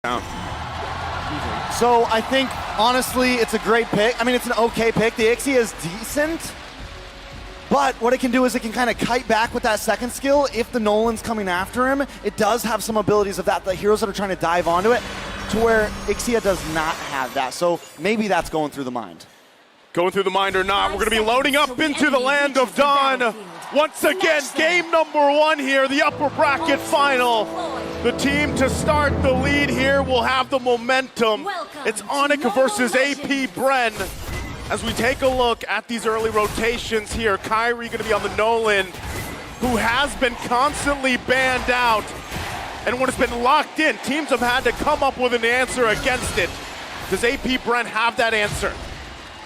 down. So I think, honestly, it's a great pick. I mean, it's an okay pick. The Ixie is decent, but what it can do is it can kind of kite back with that second skill. If the Nolan's coming after him, it does have some abilities of that, the heroes that are trying to dive onto it, to where Ixia does not have that. So maybe that's going through the mind. Going through the mind or not, we're going to be loading up into the land of Dawn. Once again, game number 1 here, the upper bracket final. The team to start the lead here will have the momentum. It's ONIC versus APBREN. As we take a look at these early rotations here, Kyrie going to be on the Nolan, who has been constantly banned out. And when it's been locked in, teams have had to come up with an answer against it. Does APBREN have that answer?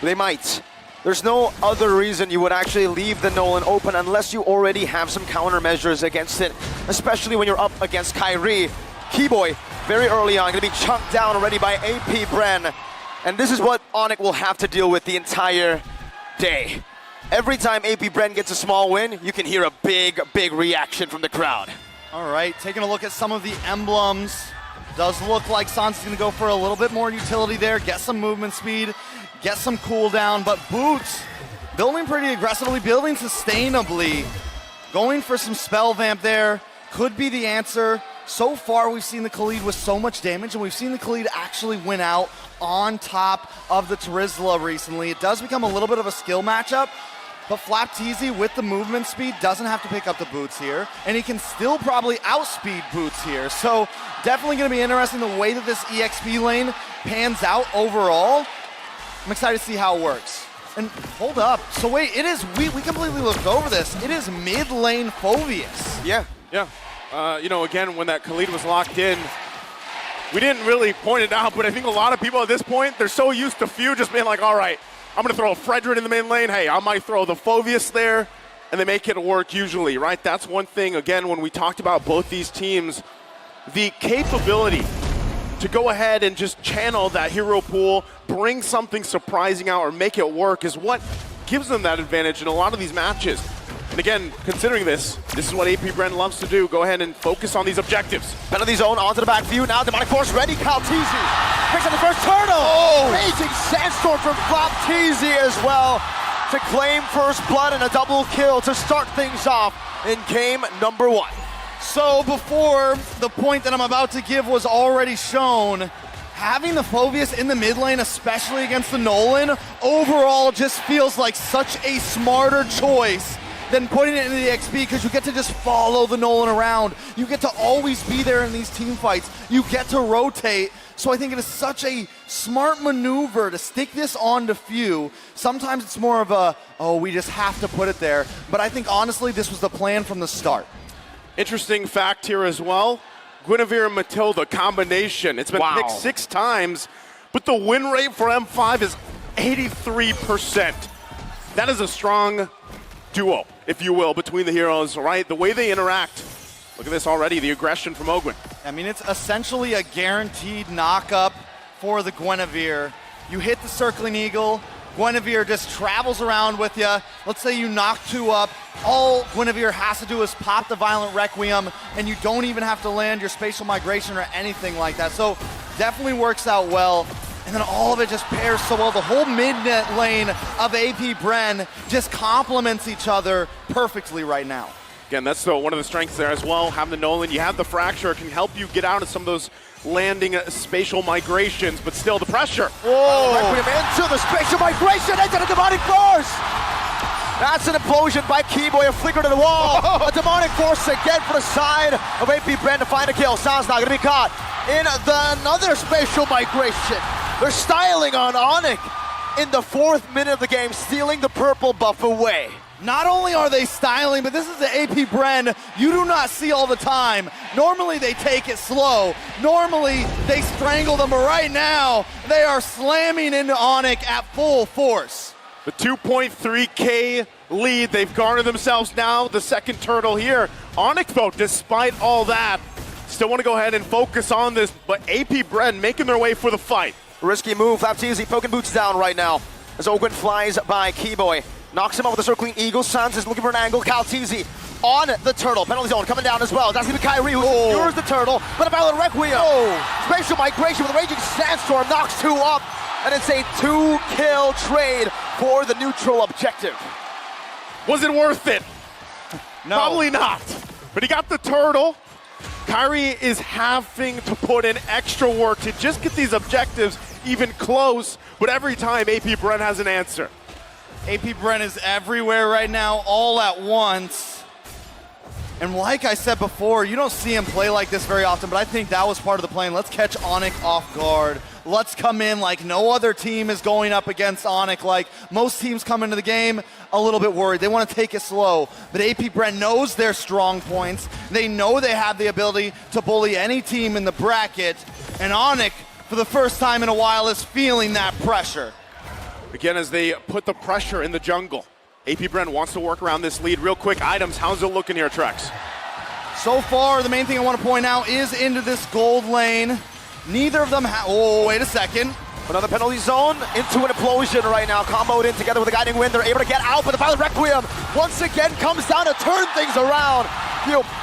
They might. There's no other reason you would actually leave the Nolan open unless you already have some countermeasures against it, especially when you're up against Kyrie. Keyboy, very early on, going to be chunked down already by APBREN. And this is what ONIC will have to deal with the entire day. Every time APBREN gets a small win, you can hear a big, big reaction from the crowd. All right, taking a look at some of the emblems. Does look like Sans is going to go for a little bit more utility there, get some movement speed, get some cooldown, but Boots building pretty aggressively, building sustainably, going for some spell vamp there, could be the answer. So far, we've seen the Khalid with so much damage, and we've seen the Khalid actually win out on top of the Terizla recently. It does become a little bit of a skill matchup, but Flapteezy with the movement speed doesn't have to pick up the Boots here, and he can still probably outspeed Boots here. So definitely going to be interesting the way that this EXP lane pans out overall. I'm excited to see how it works. And hold up, so wait, it is, we completely looked over this. It is mid lane Phoveus. Yeah. You know, again, when that Khalid was locked in, we didn't really point it out, but I think a lot of people at this point, they're so used to Few just being like, all right, I'm going to throw a Fredrin in the main lane. Hey, I might throw the Phoveus there, and they make it work usually, right? That's one thing, again, when we talked about both these teams, the capability to go ahead and just channel that hero pool, bring something surprising out or make it work is what gives them that advantage in a lot of these matches. And again, considering this is what APBREN loves to do. Go ahead and focus on these objectives. Penalty zone onto the back view. Now Demonic Force ready. Flapteezy picks up the first turtle. Oh! Raging Sandstorm from Flapteezy as well to claim first blood and a double kill to start things off in game number 1. So before the point that I'm about to give was already shown, having the Phoveus in the mid lane, especially against the Nolan, overall just feels like such a smarter choice than putting it into the XP, because you get to just follow the Nolan around. You get to always be there in these team fights. You get to rotate. So I think it is such a smart maneuver to stick this on to Few. Sometimes it's more of a, oh, we just have to put it there. But I think honestly, this was the plan from the start. Interesting fact here as well. Guinevere and Matilda combination. It's been picked 6 times, but the win rate for M5 is 83%. That is a strong duo, if you will, between the heroes, right? The way they interact. Look at this already, the aggression from Ogwyn. I mean, it's essentially a guaranteed knock-up for the Guinevere. You hit the Circling Eagle, Guinevere just travels around with you. Let's say you knock 2 up. All Guinevere has to do is pop the Violent Requiem, and you don't even have to land your Spatial Migration or anything like that. So definitely works out well. And then all of it just pairs so well. The whole mid-net lane of APBREN just complements each other perfectly right now. Again, that's one of the strengths there as well. Having the Nolan, you have the Fracture, it can help you get out of some of those landing spatial migrations, but still the pressure. Whoa! Requiem into the Spatial Migration, into the Demonic Force! That's an implosion by Keyboy, a flicker to the wall. A Demonic Force again for the side of APBREN to find a kill. Sans not gonna be caught in another Spatial Migration. They're styling on ONIC in the 4th minute of the game, stealing the purple buff away. Not only are they styling, but this is the APBREN you do not see all the time. Normally they take it slow. Normally they strangle them, but right now they are slamming into ONIC at full force. The 2.3K lead they've garnered themselves now, the second turtle here. ONIC though, despite all that, still want to go ahead and focus on this, but APBREN making their way for the fight. Risky move, Flapteezy poking Boots down right now as Ogwyn flies by Keyboy. Knocks him out with the Circling Eagle. Sans is looking for an angle. Flapteezy on the turtle. Penalty zone coming down as well. That's going to be Kyrie who secures the turtle, but a Violent Requiem. Spatial Migration with a Raging Sandstorm knocks 2 up, and it's a 2-kill trade for the neutral objective. Was it worth it? No. Probably not. But he got the turtle. Kyrie is having to put in extra work to just get these objectives even close, but every time APBREN has an answer. APBREN is everywhere right now, all at once. And like I said before, you don't see him play like this very often, but I think that was part of the plan. Let's catch ONIC off guard. Let's come in like no other team is going up against ONIC. Like most teams come into the game a little bit worried. They want to take it slow. But APBREN knows their strong points. They know they have the ability to bully any team in the bracket. And ONIC, for the first time in a while, is feeling that pressure. Again, as they put the pressure in the jungle. APBREN wants to work around this lead real quick. Items, how's it looking here, Trex? So far, the main thing I want to point out is into this gold lane. Neither of them oh, wait a second. Another penalty zone into an implosion right now. Comboed in together with a guiding wind. They're able to get out, but the Violent Requiem once again comes down to turn things around.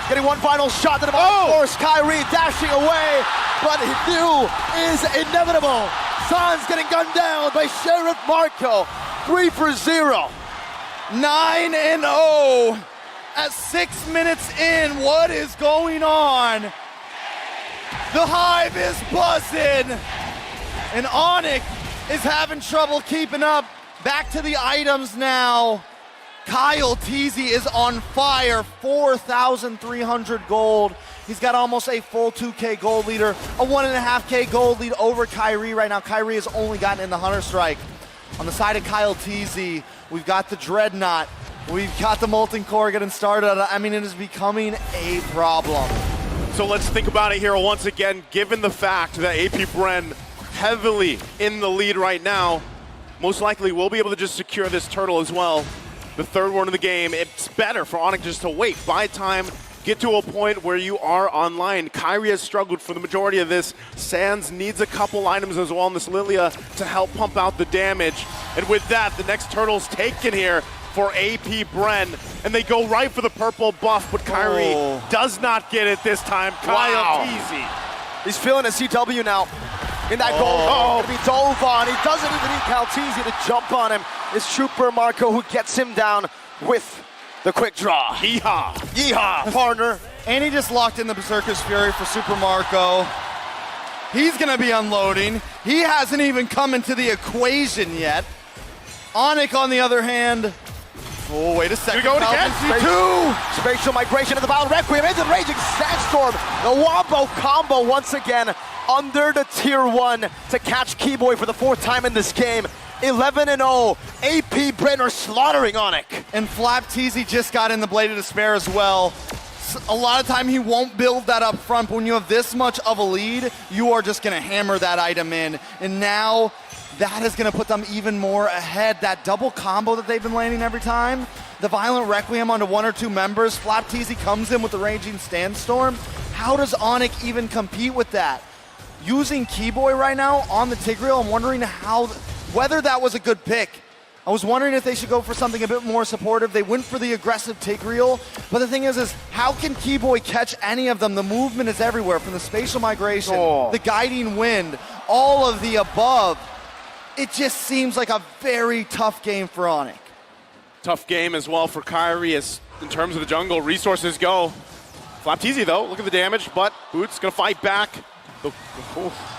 Getting one final shot to the force. Kyrie dashing away, but Hugh is inevitable. Sans getting gunned down by Sheriff Marco. 3-0. 9-0 at 6 minutes in. What is going on? The Hive is buzzing, and ONIC is having trouble keeping up. Back to the items now. Kyle Teasy is on fire, 4,300 gold. He's got almost a full 2K gold leader, a 1.5K gold lead over Kyrie right now. Kyrie has only gotten in the Hunter Strike. On the side of Kyle Teasy, we've got the Dreadnought. We've got the Molten Core getting started. I mean, it is becoming a problem. So let's think about it here once again, given the fact that APBREN heavily in the lead right now, most likely we'll be able to just secure this turtle as well. The third one of the game, it's better for ONIC just to wait, buy time, get to a point where you are online. Kyrie has struggled for the majority of this. Sans needs a couple items as well in this Lilia to help pump out the damage. And with that, the next turtle's taken here for APBREN, and they go right for the purple buff, but Kyrie does not get it this time. Kyle Teasy. He's feeling a CW now. In that goal, gonna be dove on. He doesn't even need Kyle Teasy to jump on him. It's Trooper Marco who gets him down with the quick draw. Yeehaw. Yeehaw, partner. And he just locked in the Berserker's Fury for Super Marco. He's gonna be unloading. He hasn't even come into the equation yet. ONIC, on the other hand, oh, wait a second. Here we go again. Spatial Migration of the Violent Requiem into the Raging Sandstorm. The Wombo combo once again under the tier 1 to catch Keyboy for the 4th time in this game. 11-0. APBREN are slaughtering ONIC. And Flap Teasy just got in the Blade of Despair as well. A lot of time he won't build that up front, but when you have this much of a lead, you are just gonna hammer that item in. And now that is gonna put them even more ahead. That double combo that they've been landing every time, the Violent Requiem onto 1 or 2 members, Flap Teasy comes in with the Raging Sandstorm. How does ONIC even compete with that? Using Keyboy right now on the Tigreal, I'm wondering whether that was a good pick. I was wondering if they should go for something a bit more supportive. They went for the aggressive Tigreal, but the thing is how can Keyboy catch any of them? The movement is everywhere, from the Spatial Migration, the Guiding Wind, all of the above. It just seems like a very tough game for ONIC. Tough game as well for Kyrie as in terms of the jungle, resources go. Flap Teasy though, look at the damage, but Boots gonna fight back.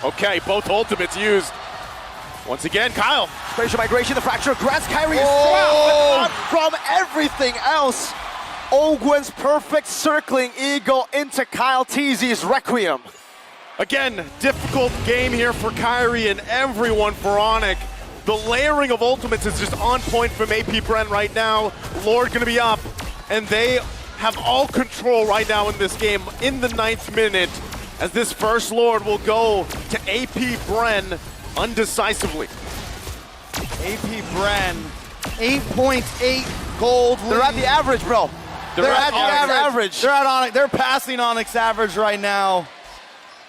Okay, both ultimates used. Once again, Kyle. Spatial Migration, the Fracture grants Kyrie is from everything else. Ogwen's perfect circling eagle into Kyle Teasy's Requiem. Again, difficult game here for Kyrie and everyone for ONIC. The layering of ultimates is just on point from APBREN right now. Lord gonna be up, and they have all control right now in this game in the 9th minute, as this first Lord will go to APBREN undecisively. APBREN, 8.8 gold lead. They're at the average, bro. They're at the average. They're at ONIC. They're passing ONIC's average right now.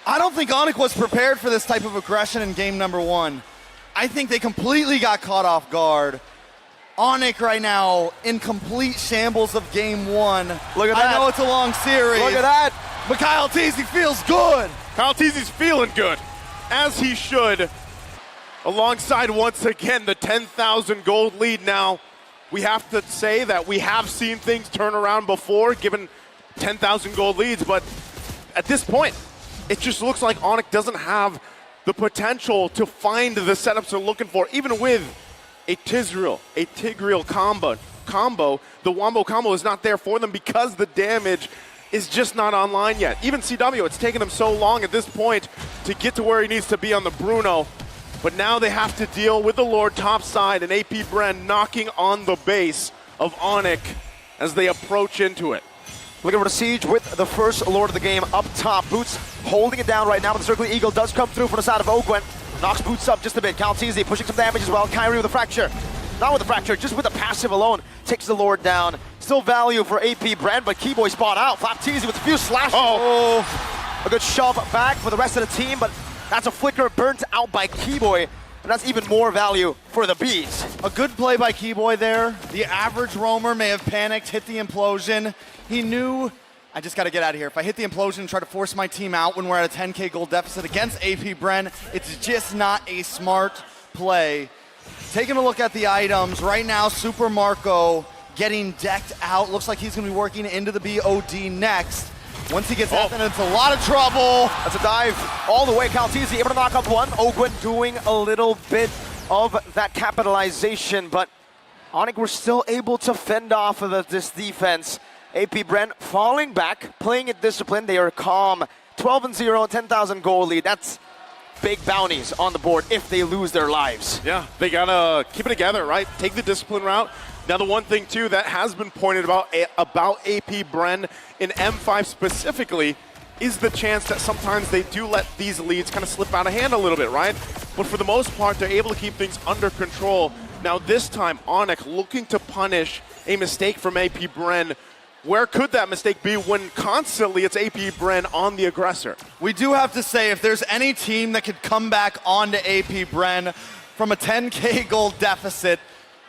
I don't think ONIC was prepared for this type of aggression in game number 1. I think they completely got caught off guard. ONIC right now in complete shambles of game one. Look at that. I know it's a long series. Look at that. But Kyle Teasy feels good. Kyle Teasy's feeling good, as he should. Alongside, once again, the 10,000 gold lead now. We have to say that we have seen things turn around before, given 10,000 gold leads, but at this point, it just looks like ONIC doesn't have the potential to find the setups they're looking for, even with a Tigreal combo. The Wombo combo is not there for them because the damage is just not online yet. Even CW, it's taken him so long at this point to get to where he needs to be on the Bruno. But now they have to deal with the Lord topside and APBREN knocking on the base of ONIC as they approach into it. Looking for the siege with the first Lord of the game up top. Boots holding it down right now, but the Circling Eagle does come through from the side of Ogwen. Knocks Boots up just a bit. Kyle Teasy pushing some damage as well. Kyrie with a fracture. Not with the fracture, just with the passive alone. Takes the Lord down. Still value for APBREN, but Keyboy spot out. Flap Teasy with a few slashes. Oh, a good shove back for the rest of the team, but that's a flicker burnt out by Keyboy, and that's even more value for the Bees. A good play by Keyboy there. The average roamer may have panicked, hit the implosion. He knew, I just got to get out of here. If I hit the implosion and try to force my team out when we're at a 10K gold deficit against APBREN, it's just not a smart play. Taking a look at the items, right now Super Marco getting decked out. Looks like he's going to be working into the BOD next. Once he gets out, then it's a lot of trouble. That's a dive all the way. Kyle Teasy able to knock up one. Ogwen doing a little bit of that capitalization, but ONIC were still able to fend off of this defense. APBREN falling back, playing it disciplined. They are calm. 12-0, 10,000 gold lead. That's big bounties on the board if they lose their lives. Yeah, they gotta keep it together, right? Take the discipline route. Now, the one thing, too, that has been pointed about APBREN in M5 specifically is the chance that sometimes they do let these leads kind of slip out of hand a little bit, right? But for the most part, they're able to keep things under control. Now, this time, ONIC looking to punish a mistake from APBREN. Where could that mistake be when constantly it's APBREN on the aggressor? We do have to say, if there's any team that could come back onto APBREN from a 10K gold deficit,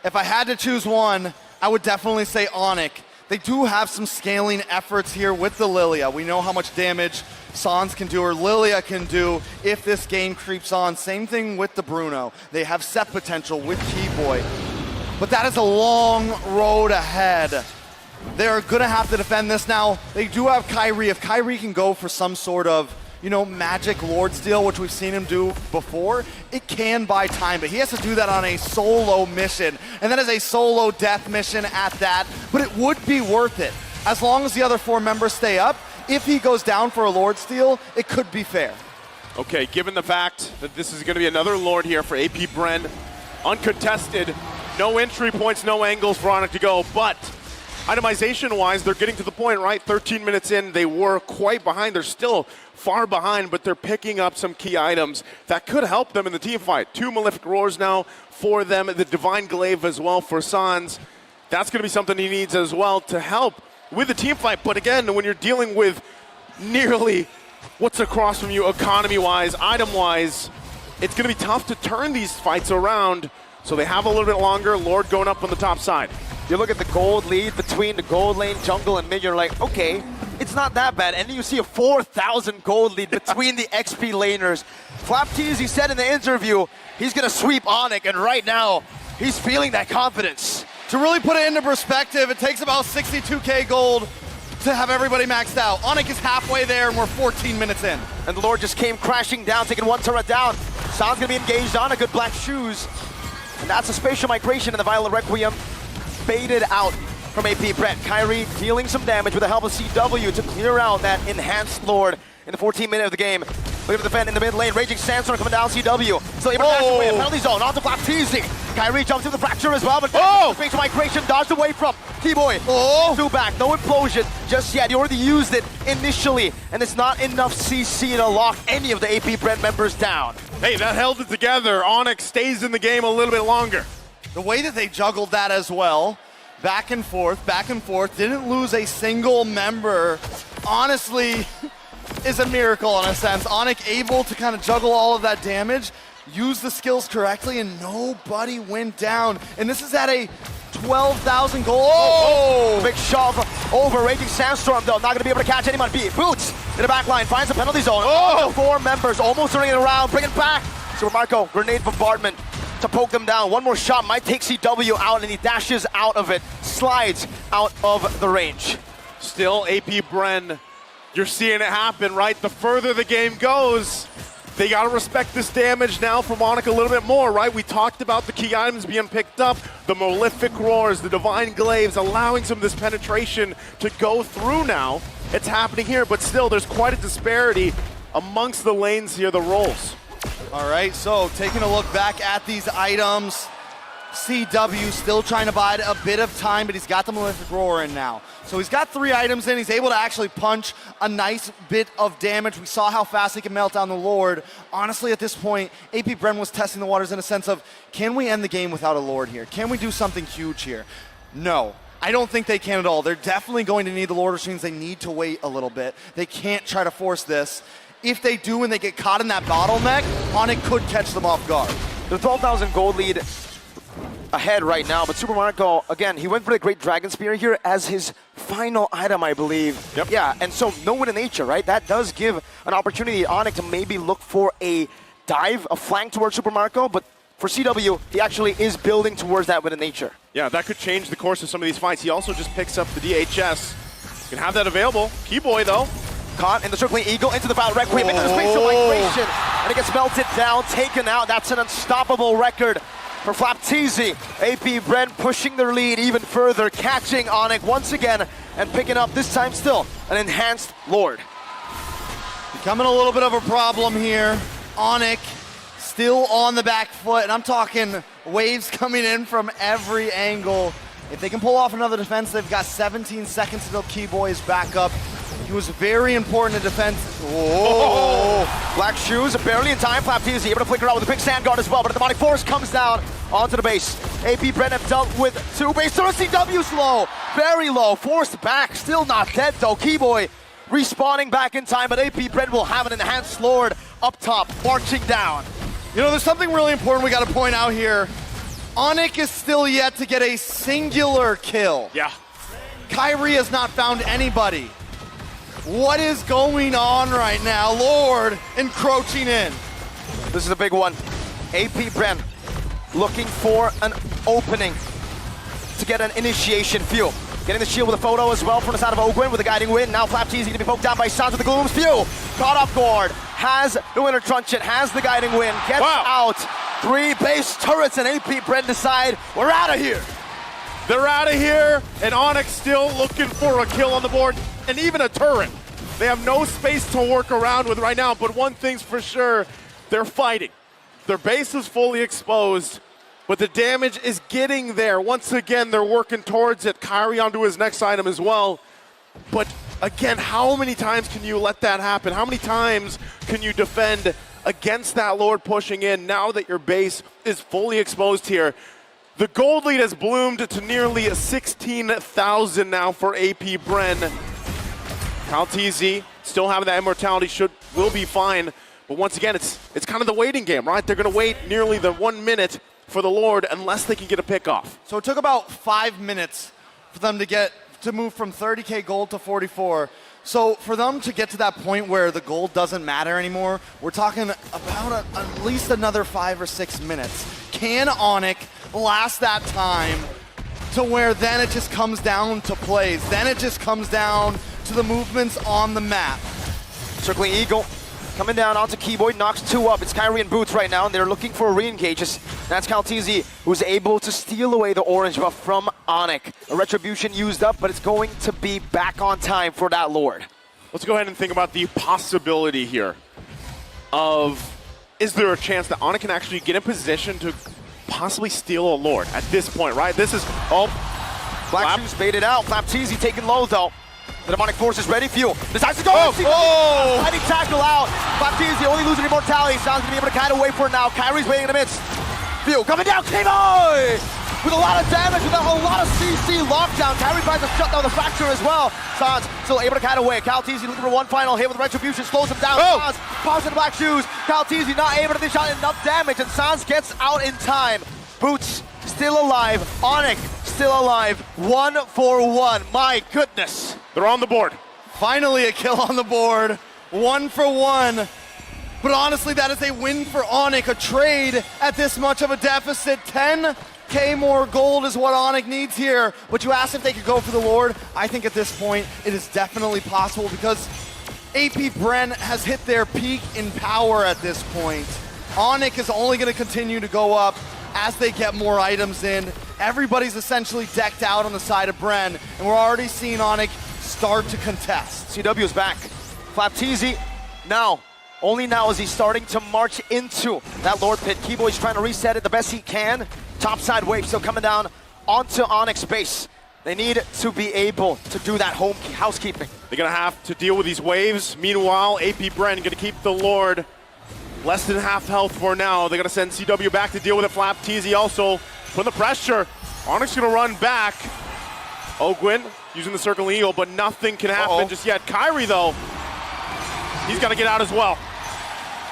if I had to choose one, I would definitely say ONIC. They do have some scaling efforts here with the Lilia. We know how much damage Sans can do or Lilia can do if this game creeps on. Same thing with the Bruno. They have set potential with Keyboy. But that is a long road ahead. They're going to have to defend this now. They do have Kyrie. If Kyrie can go for some sort of, magic Lord steal, which we've seen him do before, it can buy time, but he has to do that on a solo mission, and that is a solo death mission at that, but it would be worth it. As long as the other 4 members stay up, if he goes down for a Lord steal, it could be fair. Okay, given the fact that this is going to be another Lord here for APBREN, uncontested, no entry points, no angles for ONIC to go, but itemization-wise, they're getting to the point, right? 13 minutes in, they were quite behind. They're still far behind, but they're picking up some key items that could help them in the team fight. 2 Malefic Roars now for them, the Divine Glaive as well for Sans. That's going to be something he needs as well to help with the team fight. But again, when you're dealing with nearly what's across from you economy-wise, item-wise, it's going to be tough to turn these fights around. So they have a little bit longer. Lord going up on the top side. You look at the gold lead between the gold lane, jungle, and mid, you're like, okay, it's not that bad. And then you see a 4,000 gold lead between the XP laners. Flap Teasy said in the interview, he's going to sweep ONIC, and right now, he's feeling that confidence. To really put it into perspective, it takes about 62K gold to have everybody maxed out. ONIC is halfway there, and we're 14 minutes in. And the Lord just came crashing down, taking 1 turret down. Sans going to be engaged on a good black shoes. And that's a spatial migration in the Violet Requiem. Baited out from APBREN. Kyrie dealing some damage with the help of CW to clear out that enhanced Lord in the 14th minute of the game. Looking to defend in the mid lane. Raging Sandstorm coming down. CW still able to dash away. Penalty zone onto Flap Teasy. Kyrie jumps through the fracture as well, but spatial migration dodged away from Keyboy. Two back, no implosion just yet. He already used it initially, and it's not enough CC to lock any of the APBREN members down. Hey, that held it together. ONIC stays in the game a little bit longer. The way that they juggled that as well, back and forth, didn't lose a single member, honestly, is a miracle in a sense. ONIC able to kind of juggle all of that damage, use the skills correctly, and nobody went down. And this is at a 12,000 gold. Oh! Big shove over Raging Sandstorm, though. Not going to be able to catch anyone. Boots in the back line, finds the penalty zone. Oh! 4 members, almost turning it around, bring it back. Super Marco, grenade bombardment to poke them down. One more shot might take CW out, and he dashes out of it, slides out of the range. Still, APBREN, you're seeing it happen, right? The further the game goes, they gotta respect this damage now from ONIC a little bit more, right? We talked about the key items being picked up, the Malefic Roars, the Divine Glaives, allowing some of this penetration to go through now. It's happening here, but still, there's quite a disparity amongst the lanes here, the roles. All right, so taking a look back at these items, CW still trying to bide a bit of time, but he's got the Malefic Roar in now. So he's got 3 items in. He's able to actually punch a nice bit of damage. We saw how fast he can melt down the Lord. Honestly, at this point, APBREN was testing the waters in a sense of, can we end the game without a Lord here? Can we do something huge here? No. I don't think they can at all. They're definitely going to need the Lord Machines. They need to wait a little bit. They can't try to force this. If they do and they get caught in that bottleneck, ONIC could catch them off guard. The 12,000 gold lead ahead right now, but Super Marco, again, he went for the Great Dragon Spear here as his final item, I believe. Yep. Yeah, and so no win in nature, right? That does give an opportunity to ONIC to maybe look for a dive, a flank towards Super Marco, but for CW, he actually is building towards that win in nature. Yeah, that could change the course of some of these fights. He also just picks up the DHS. Can have that available. Keyboy, though. Caught in the circling eagle, into the Vile Requiem, into the space of migration, and it gets melted down, taken out. That's an unstoppable record for Flapteezy. APBREN pushing their lead even further, catching ONIC once again, and picking up, this time still, an enhanced Lord. Becoming a little bit of a problem here. ONIC still on the back foot, and I'm talking waves coming in from every angle. If they can pull off another defense, they've got 17 seconds until Keyboy is back up. He was very important in defense. Oh! Black Shoes barely in time. Flapteezy able to flicker out with a big sand guard as well, but a demonic force comes down onto the base. APBREN have dealt with 2 base. CW's low, very low, forced back, still not dead though. Keyboy respawning back in time, but APBREN will have an enhanced Lord up top, marching down. You know, there's something really important we got to point out here. ONIC is still yet to get a singular kill. Yeah. Kyrie has not found anybody. What is going on right now? Lord encroaching in. This is a big one. APBREN looking for an opening to get an initiation fuel. Getting the shield with a photo as well from the side of Ogwin with a guiding wind. Now Flapteezy to be poked down by Sans with the Gloom's View. Caught off guard. Has the Winter Truncheon, has the guiding wind. Gets out. 3 base turrets and APBREN decide we're out of here. They're out of here, and ONIC still looking for a kill on the board, and even a turret. They have no space to work around with right now, but one thing's for sure, they're fighting. Their base is fully exposed, but the damage is getting there. Once again, they're working towards it. Kyrie onto his next item as well. But again, how many times can you let that happen? How many times can you defend against that Lord pushing in now that your base is fully exposed here? The gold lead has bloomed to nearly 16,000 now for APBREN. Flapteezy still having that immortality, will be fine. But once again, it's kind of the waiting game, right? They're going to wait nearly the 1 minute for the Lord unless they can get a pick off. So it took about 5 minutes for them to move from 30K gold to 44. So for them to get to that point where the gold doesn't matter anymore, we're talking about at least another 5 or 6 minutes. Can ONIC last that time to where then it just comes down to plays? Then it just comes down to the movements on the map. Circling Eagle coming down onto Keyboy, knocks 2 up. It's Kyrie and Boots right now, and they're looking for a re-engage. That's Flapteezy, who's able to steal away the orange buff from ONIC. A retribution used up, but it's going to be back on time for that Lord. Let's go ahead and think about the possibility here of, is there a chance that ONIC can actually get in position to possibly steal a Lord at this point, right? This is, Black Shoes baited out. Flapteezy taken low though. The demonic force is ready. Fuel decides to go. Fighting tackle out. Flapteezy only losing immortality. Sounds gonna be able to kite away for now. Kyrie's waiting in the midst. Fuel coming down. Keyboy with a lot of damage, with a lot of CC lockdown. Kyrie tries to shut down the fracture as well. Sans still able to kite away. Flapteezy looking for one final hit with retribution. Slows him down. Sans positive Black Shoes. Flapteezy not able to dish out enough damage, and Sans gets out in time. Boots still alive. ONIC still alive. 1-for-1. My goodness. They're on the board. Finally a kill on the board. 1-for-1. But honestly, that is a win for ONIC. A trade at this much of a deficit. 10K more gold is what ONIC needs here. But you asked if they could go for the Lord. I think at this point, it is definitely possible because APBREN has hit their peak in power at this point. ONIC is only going to continue to go up as they get more items in. Everybody's essentially decked out on the side of Bren, and we're already seeing ONIC start to contest. CW is back. Flapteezy now. Only now is he starting to march into that Lord Pit. Keyboy's trying to reset it the best he can. Topside wave still coming down onto ONIC's base. They need to be able to do that housekeeping. They're going to have to deal with these waves. Meanwhile, APBREN going to keep the Lord less than half health for now. They're going to send CW back to deal with it. Flapteezy also putting the pressure. ONIC's going to run back. Ogwin using the Circle Eagle, but nothing can happen just yet. Kyrie, though, he's got to get out as well.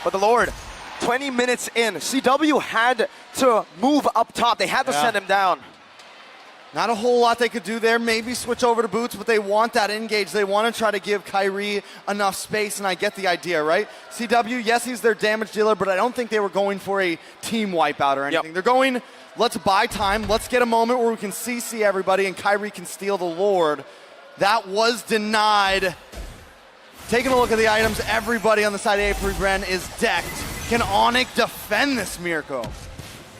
But the Lord, 20 minutes in, CW had to move up top. They had to send him down. Not a whole lot they could do there. Maybe switch over to Boots, but they want that engage. They want to try to give Kyrie enough space, and I get the idea, right? CW, yes, he's their damage dealer, but I don't think they were going for a team wipeout or anything. They're going, let's buy time. Let's get a moment where we can CC everybody and Kyrie can steal the Lord. That was denied. Taking a look at the items, everybody on the side of APBREN is decked. Can ONIC defend this, Mirko?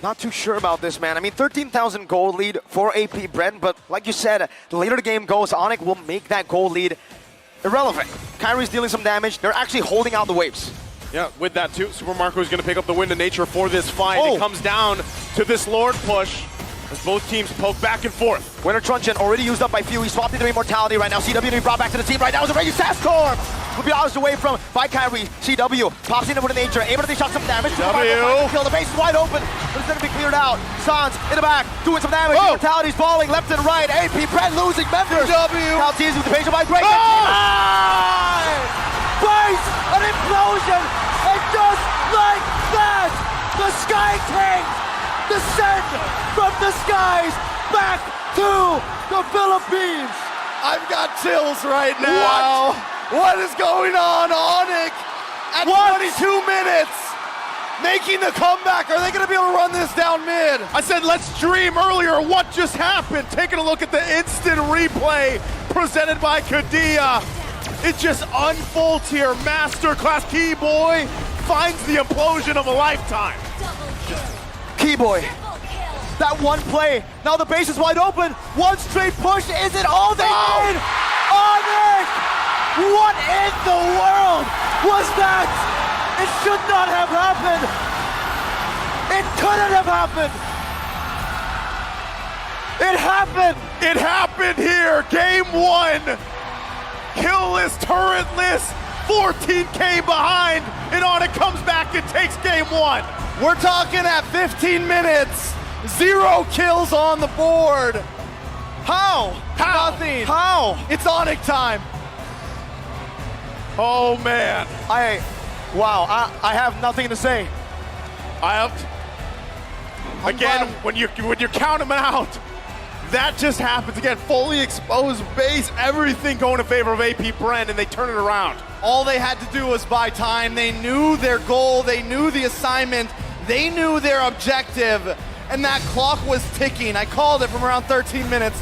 Not too sure about this, man. I mean, 13,000 gold lead for APBREN, but like you said, the later the game goes, ONIC will make that gold lead irrelevant. Kyrie's dealing some damage. They're actually holding out the waves. Yeah, with that too, Super Marco is going to pick up the win to nature for this fight. It comes down to this Lord push as both teams poke back and forth. Winter Truncheon already used up by few. He swapped into Immortality right now. CW to be brought back to the team right now is a Raging Sandstorm. Will be housed away from by Kyrie. CW pops into the nature, able to shot some damage. Kill. The base is wide open, but it's going to be cleared out. Sans in the back, doing some damage. Immortality's falling left and right. APBREN losing members. Now teasing with the patient vibration. Face an implosion, and just like that, the Sky Kings descend from the skies back to the Philippines. I've got chills right now. What is going on, ONIC? At 22 minutes, making the comeback. Are they going to be able to run this down mid? I said let's dream earlier. What just happened? Taking a look at the instant replay presented by Kadia. It just unfolds here. Masterclass. Keyboy finds the implosion of a lifetime. Keyboy, that one play. Now the base is wide open. One straight push. Is it all they need? ONIC! What in the world was that? It should not have happened. It couldn't have happened. It happened. It happened here. Game one. Killless, turretless, 14K behind, and ONIC comes back and takes game one. We're talking at 15 minutes. 0 kills on the board. How? Nothing. How? It's ONIC time. Oh man. I have nothing to say. Again, when you count them out, that just happens again. Fully exposed base, everything going in favor of APBREN, and they turn it around. All they had to do was buy time. They knew their goal. They knew the assignment. They knew their objective, and that clock was ticking. I called it from around 13 minutes.